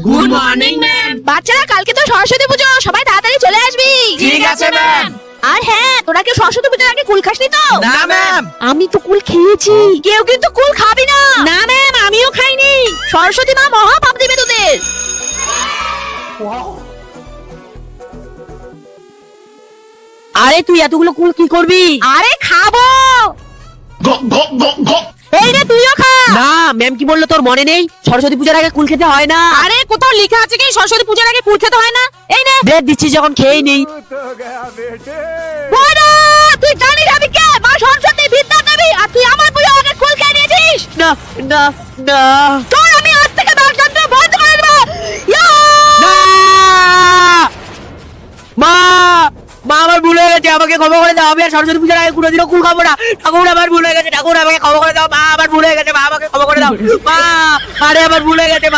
Good morning ma'am. বাচ্চারা কালকে তো সরস্বতী পুজো, সবাই তাড়াতাড়ি চলে আসবি। ঠিক আছে ম্যাম। আর হ্যাঁ, তোরা কি সরস্বতী পুজোর আগে কুল খাসনি তো? না ম্যাম। আমি তো কুল খেয়েছি। কেউ কিন্তু কুল খাবি না। না ম্যাম, আমিও খাইনি। সরস্বতী মা মহা পাপ দিবে তোদের। আরে তুই এতগুলো কুল কি করবি? আরে খাবো। এই রে, তুইও খা। না, ম্যাম কি বললো তোর মনে নেই? সরস্বতী পূজার আগে কুল খেতে হয় না। আরে কোথাও লেখা আছে কি সরস্বতী পূজার আগে কুল খেতে হয় না? এই নে। দে দিচ্ছি যখন খেয়েই নেই। বড়া, তুই জানিস আমি কে? মা সরস্বতী বিদ্যা দেবী, আর তুই আমার পুজোর আগে কুল খেয়ে নিয়েছিস। না না না তোর আমি আজ থেকে বাসযন্ত্র বন্ধ করে দেবো। ইয়া! না! মা মা আমার ভুল হয়ে গেছে, আমাকে ক্ষমা করে দাও। আমি আর সরস্বতী পূজার আগে কোনোদিনও কুল খাবো না। ঠাকুর আমার ভুল হয়ে গেছে, ঠাকুর আমাকে ক্ষমা করে দাও। মা আমার ভুল হয়ে গেছে, মা আমাকে ক্ষমা করে দাও। মা, আরে আমার ভুল হয়ে গেছে মা।